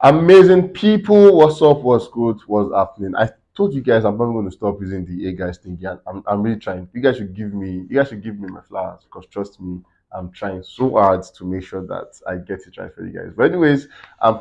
Amazing people, what's up? What's good? What's happening? I told you guys I'm probably going to stop using the "hey guys" thing. Yeah, I'm really trying. You guys should give me my flowers because trust me, I'm trying so hard to make sure that I get it right for you guys. But anyways,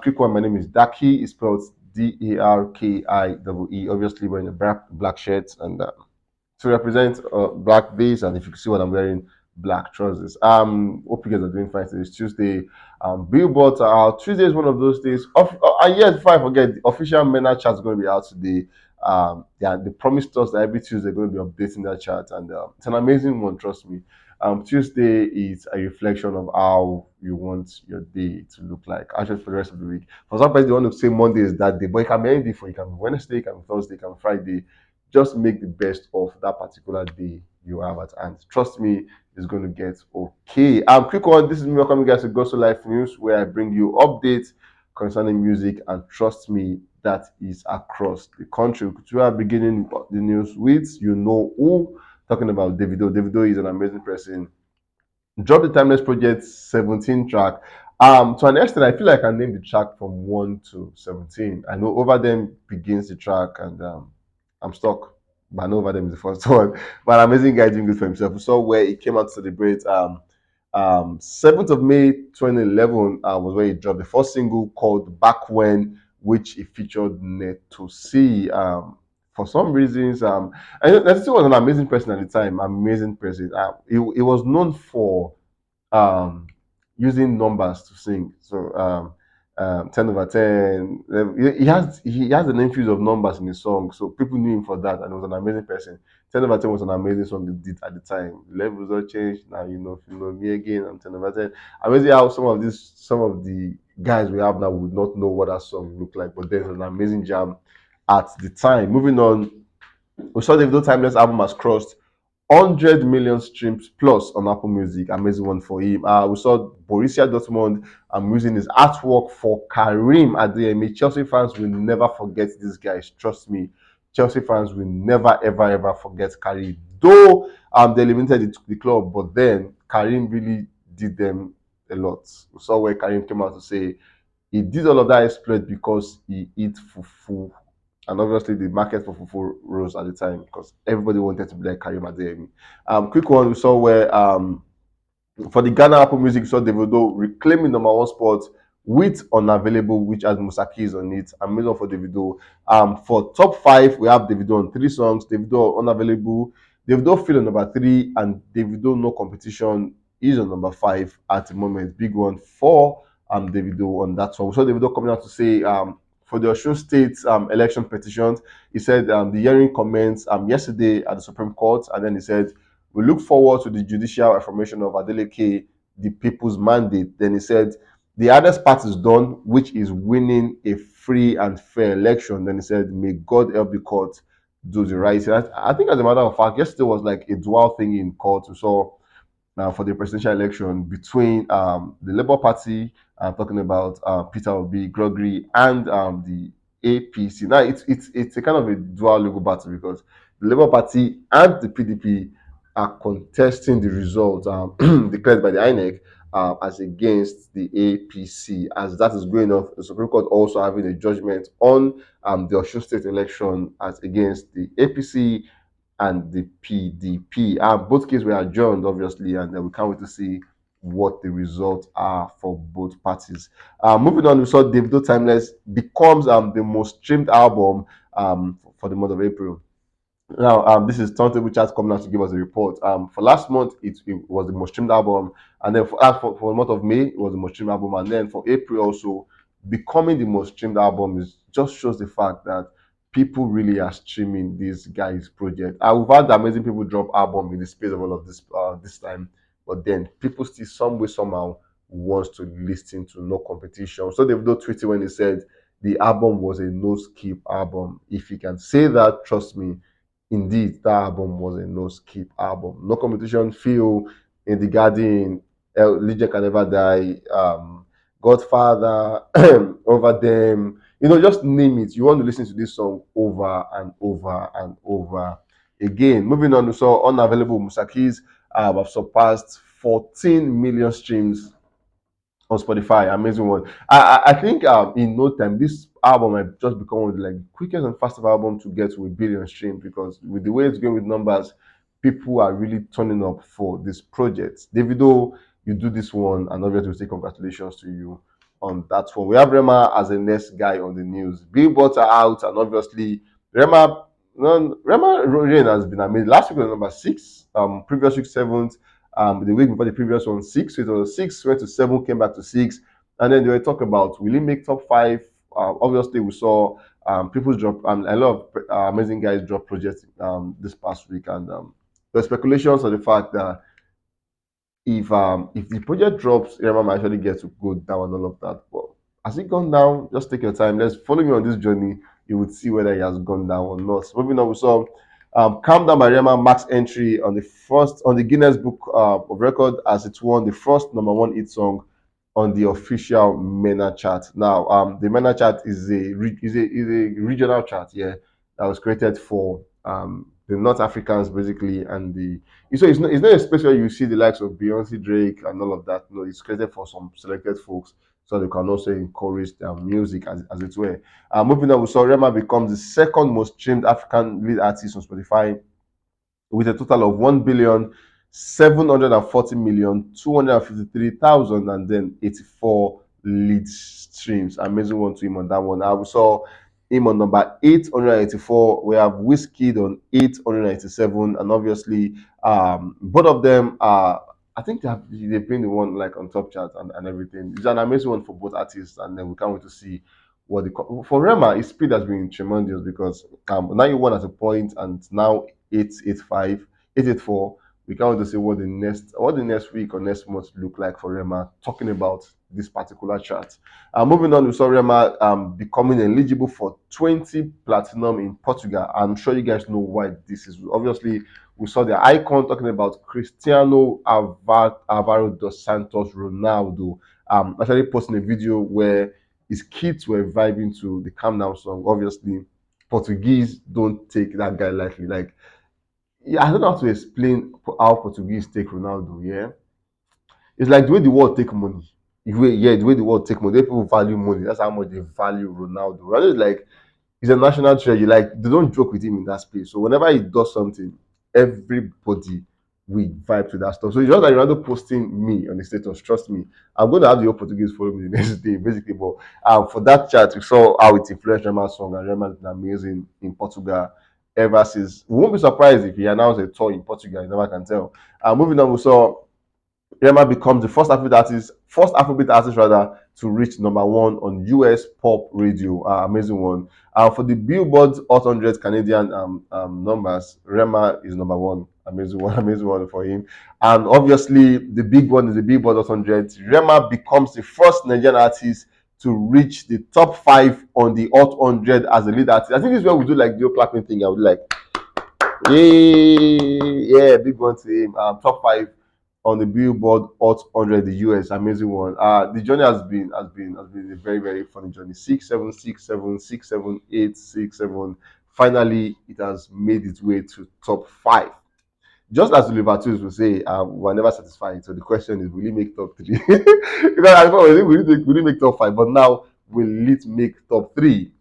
quick one. My name is Daki. It's spelled Darkie. Obviously, wearing a black shirt and to represent black base, and if you can see what I'm wearing, black trousers. Hope you guys are doing fine today. It's Tuesday. Billboards are out. Tuesday is one of those days. And yes, before I forget, the official MENA chart is going to be out today. Yeah, they promised us that every Tuesday they're going to be updating that chart, and it's an amazing one. Trust me. Tuesday is a reflection of how you want your day to look like, actually, for the rest of the week. For some people, they want to say Monday is that day, but it can be any day for you. It can be Wednesday, it can be Thursday, it can be Friday. Just make the best of that particular day you have at hand. Trust me, it's going to get okay. Quick one. This is me welcoming you guys to Gospel Life News, where I bring you updates concerning music, and trust me, that is across the country. We are beginning the news with you know who. Talking about Davido. Davido is an amazing person. Drop the Timeless Project 17 track. To an extent, I feel like I named the track from 1 to 17. I know Over Them begins the track, and I'm stuck. But I know Over Them is the first one. But an amazing guy doing good for himself. We saw where he came out to celebrate 7th of May 2011 was where he dropped the first single called Back When, which he featured Neto C. For some reasons, I know Neto was an amazing person at the time, amazing person. He was known for um, using numbers to sing. So 10/10. He has an infuse of numbers in his song, so people knew him for that, and he was an amazing person. 10/10 was an amazing song they did at the time. Levels all changed. Now you know me again. I'm 10/10. Amazing how some of the guys we have now would not know what that song looked like, but there's an amazing jam at the time. Moving on, we saw the Davido Timeless album has crossed 100 million streams plus on Apple Music. Amazing one for him. We saw Borussia Dortmund using his artwork for Karim Adeyemi. Chelsea fans will never forget these guys. Trust me. Chelsea fans will never, ever, ever forget Karim. Though they eliminated the club, but then Karim really did them a lot. We saw where Karim came out to say he did all of that exploit because he eat fufu, and obviously the market for fufu rose at the time because everybody wanted to be like Karim Adeyemi. Quick one, we saw where for the Ghana Apple Music, we saw Davido reclaiming number one spot with Unavailable, which has Musa Keys on it. Amazing for Davido. For top five, we have Davido on 3 songs, Davido Unavailable, Davido Feel on number 3, and Davido No Competition is on number 5 at the moment. Big one for Davido on that song. We saw Davido coming out to say for the Osun State election petitions, he said the hearing commenced yesterday at the Supreme Court, and then he said, "We look forward to the judicial affirmation of Adeleke, the people's mandate." Then he said, "The hardest part is done, which is winning a free and fair election." Then he said, "May God help the court do the right thing." I think, as a matter of fact, yesterday was like a dual thing in court. We saw for the presidential election between the Labour Party, talking about Peter Obi, Gregory, and the APC. Now it's a kind of a dual legal battle because the Labour Party and the PDP are contesting the result declared by the INEC as against the APC. As that is going on, the Supreme Court also having a judgment on the Osun State election as against the APC and the PDP. Both cases were adjourned, obviously, and we can't wait to see what the results are for both parties. Moving on, we saw Davido Timeless becomes the most streamed album for the month of April. Now, this is Turntable Chat coming out to give us a report. For last month, it was the most streamed album, and then for the month of May, it was the most streamed album, and then for April also, becoming the most streamed album just shows the fact that people really are streaming this guy's project. We've had amazing people drop album in the space of all of this time, but then people still some way somehow wants to listen to No Competition. So they've done tweeting when they said the album was a no skip album. If you can say that, trust me, indeed, that album was a no skip album. No Competition, Feel, In the Garden, Legend Can Never Die, Godfather, Over Them, just name it. You want to listen to this song over and over and over again. Moving on, we saw Unavailable Musa Keys have surpassed 14 million streams on Spotify. Amazing one. I think in no time this album might just become one of the like quickest and fastest album to get to a billion streams because with the way it's going with numbers, people are really turning up for this project. Davido, you do this one, and obviously we say congratulations to you on that one. We have Rema as the next guy on the news. Billboards are out, and obviously Rema. No, Rema Rain has been amazing. Last week was number six. Previous week seventh. The week before the previous one, six. So it was six, went to seven, came back to six. And then they were talking about will he make top five? Obviously, we saw people drop a lot of amazing guys drop projects this past week, and the speculations on the fact that if the project drops, Rema might actually get to go down and all of that. But has it gone down? Just take your time. Let's follow me on this journey. You would see whether he has gone down or not. So moving on, we saw Calm Down by Rema Max entry on the first on the Guinness Book of Record as it won the first number one hit song on the official MENA chart. Now, the MENA chart is a regional chart, yeah, that was created for the North Africans basically, and the so it's not a space where you see the likes of Beyonce, Drake, and all of that. No, it's created for some selected folks so they can also encourage their music as it were. Moving on, we saw Rema becomes the second most streamed African lead artist on Spotify with a total of 1,740,253,000 and then 84 lead streams. Amazing one to him on that one. We saw him on number 884. We have WIZKID on 897, and obviously both of them are. I think they've been the one like on top chart and everything. It's an amazing one for both artists, and then we can't wait to see what the for Rema. His speed has been tremendous because now you won at a point, and now 885, 884. We can't wait to see what the next week or next month look like for Rema. Talking about this particular chart. Moving on, we saw Rema becoming eligible for 20 platinum in Portugal. I'm sure you guys know why this is. Obviously, we saw the icon talking about Cristiano Alvaro dos Santos Ronaldo. Actually posting a video where his kids were vibing to the Calm Down song. Obviously, Portuguese don't take that guy lightly. Like, yeah, I don't know how to explain how Portuguese take Ronaldo. Yeah, it's like the way the world take money. The way the world take money, the way people value money. That's how much they value Ronaldo. Ronaldo is like he's a national treasure. Like they don't joke with him in that space. So whenever he does something, everybody we vibe to that stuff. So it's just like Ronaldo posting me on the status. Trust me, I'm going to have the whole Portuguese follow me the next day, basically. But for that chat, we saw how it influenced Rema's song, and Rema's been amazing in Portugal ever since. We won't be surprised if he announced a tour in Portugal. You never can tell. Moving on, we saw Rema becomes the first Afrobeat artist rather to reach number one on US pop radio. Amazing one. For the Billboard Hot 100 Canadian numbers, Rema is number one. Amazing one, amazing one for him. And obviously, the big one is the Billboard Hot 100. Rema becomes the first Nigerian artist to reach the top five on the Hot 100 as a lead artist. I think this is where we do like the clapping thing. I would like, yeah, big one to him. Top five on the Billboard Hot 100, the US. Amazing one. The journey has been a very very funny journey. 6 7 6 7 6 7 8 6 7. Finally, it has made its way to top five. Just as the Liverpools will say, we're never satisfied. So the question is, will he make top three? Because I thought, will he make top five? But now, will it make top three?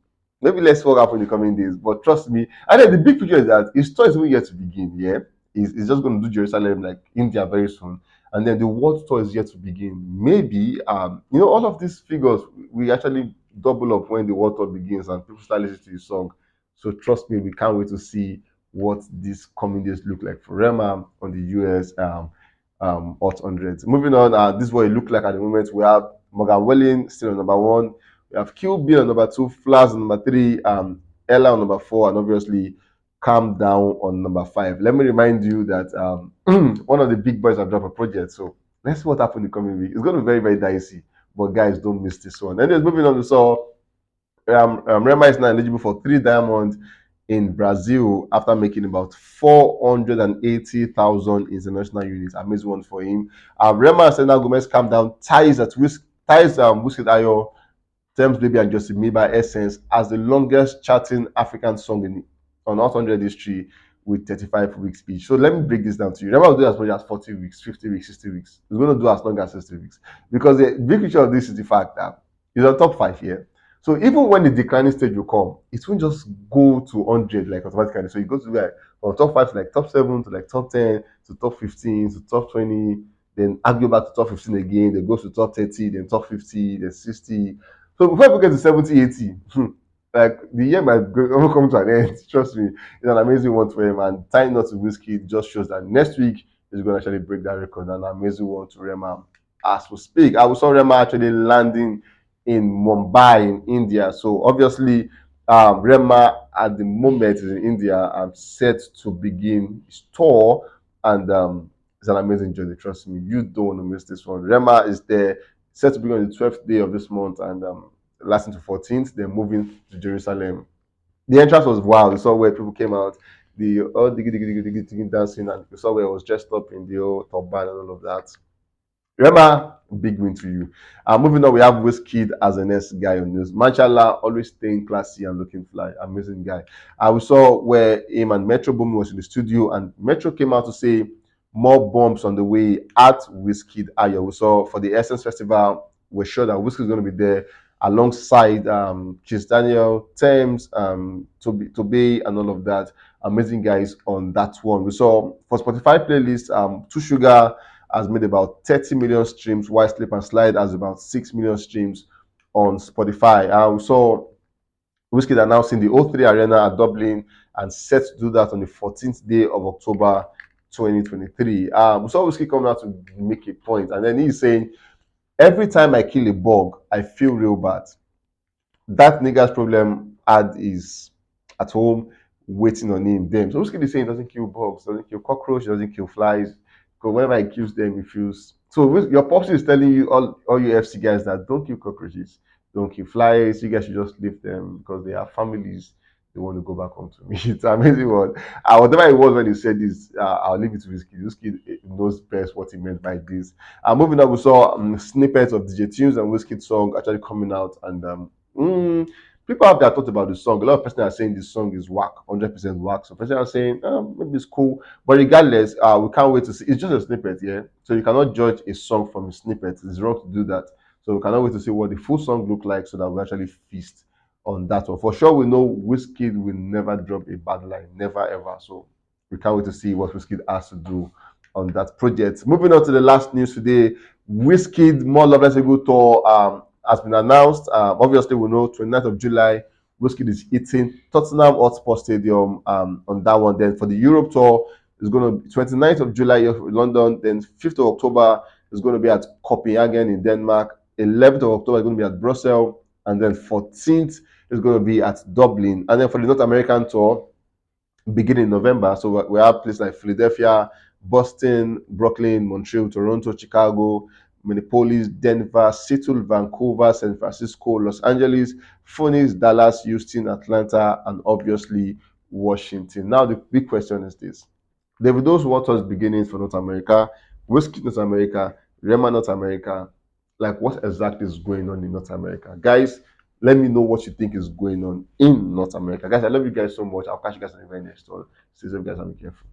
Maybe let's work up in the coming days. But trust me, and then the big picture is that his tour is even yet to begin. Yeah, he's just going to do Jerusalem like India very soon, and then the world tour is yet to begin. Maybe all of these figures we actually double up when the world tour begins and people start listening to his song. So trust me, we can't wait to see what these coming days look like for Rema on the US Hot 100. Moving on, this is what it look like at the moment. We have Morgan Welling still on number one. We have QB on number two, Flaz on number three, Ella on number four, and obviously Calm Down on number five. Let me remind you that one of the big boys have dropped a project. So let's see what happens in the coming week. It's going to be very, very dicey. But guys, don't miss this one. Anyways, moving on, we saw Rema is now eligible for 3 diamonds in Brazil after making about 480,000 international units. Amazing one for him. Rema and Selena Gomez Calm Down ties WIZKID Ayo, Thames Baby and Justin Bieber Essence as the longest charting African song on Hot 100 history with 35 weeks each. So let me break this down to you. Rema will do as much as 40 weeks, 50 weeks, 60 weeks. It's going to do as long as 60 weeks. Because the big picture of this is the fact that it's on top five here. So even when the declining stage will come, it won't just go to 100 like automatically. So it goes to like from top five to like top seven to like top 10 to top 15 to top 20, then argue back to top 15 again, then goes to top 30, then top 50, then 60. So before people get to 70, 80, like the year might come to an end. Trust me, it's an amazing one for him. And tying not to WIZKID just shows that next week he's going to actually break that record. An amazing one to Rema as we speak. I saw Rema actually landing in Mumbai in India. So obviously, Rema at the moment is in India and set to begin his tour, and it's an amazing journey. Trust me, you don't want to miss this one. Rema is there, set to begin on the 12th day of this month, and lasting to 14th. Then moving to Jerusalem. The entrance was wild. You saw where people came out, the all diggy dancing, and you saw where it was dressed up in the old turban and all of that. Rema, big win to you. Moving on, we have WizKid as the next guy on news. Mashallah, always staying classy and looking fly. Amazing guy. We saw where him and Metro Boomin was in the studio, and Metro came out to say more bombs on the way at WizKid Ayo. We saw for the Essence Festival, we're sure that WizKid is going to be there alongside Chis Daniel, Thames, Tobe, and all of that. Amazing guys on that one. We saw for Spotify playlist, Two Sugar has made about 30 million streams, while Slip and Slide has about 6 million streams on Spotify. We saw WIZKID announcing the O3 Arena at Dublin and set to do that on the 14th day of October 2023. We saw WIZKID coming out to make a point, and then he's saying, every time I kill a bug, I feel real bad. That nigga's problem is at home waiting on him. Them. So WIZKID is saying he doesn't kill bugs, doesn't kill cockroaches, doesn't kill flies. Because whenever he kills them, he feels. So your pops is telling you all you FC guys that don't kill cockroaches, don't kill flies. You guys should just leave them because they have families. They want to go back home to me. It's an amazing one. Whatever it was when he said this, I'll leave it to his kid. This kid knows best what he meant by this. Moving on, we saw snippets of DJ Tunes and WIZKID song actually coming out, and people have their thoughts about the song. A lot of people are saying this song is whack, 100% whack. So people are saying maybe it's cool, but regardless, we can't wait to see. It's just a snippet, yeah. So you cannot judge a song from a snippet. It's wrong to do that. So we cannot wait to see what the full song look like, so that we actually feast on that one. For sure, we know WIZKID will never drop a bad line, never ever. So we can't wait to see what WIZKID has to do on that project. Moving on to the last news today, WIZKID More Love Let's Go tour has been announced. Obviously, we know 29th of July, WIZKID is hitting Tottenham Hotspur Stadium on that one. Then for the Europe tour, it's going to be 29th of July here in London. Then 5th of October is going to be at Copenhagen in Denmark. 11th of October is going to be at Brussels. And then 14th is going to be at Dublin. And then for the North American tour, beginning in November, so we have places like Philadelphia, Boston, Brooklyn, Montreal, Toronto, Chicago, Minneapolis, Denver, Seattle, Vancouver, San Francisco, Los Angeles, Phoenix, Dallas, Houston, Atlanta, and obviously Washington. Now the big question is this: Davido's Waters beginnings for North America, WIZKID North America, Rema North America. Like, what exactly is going on in North America, guys? Let me know what you think is going on in North America, guys. I love you guys so much. I'll catch you guys on the very next one. See you guys, and be careful.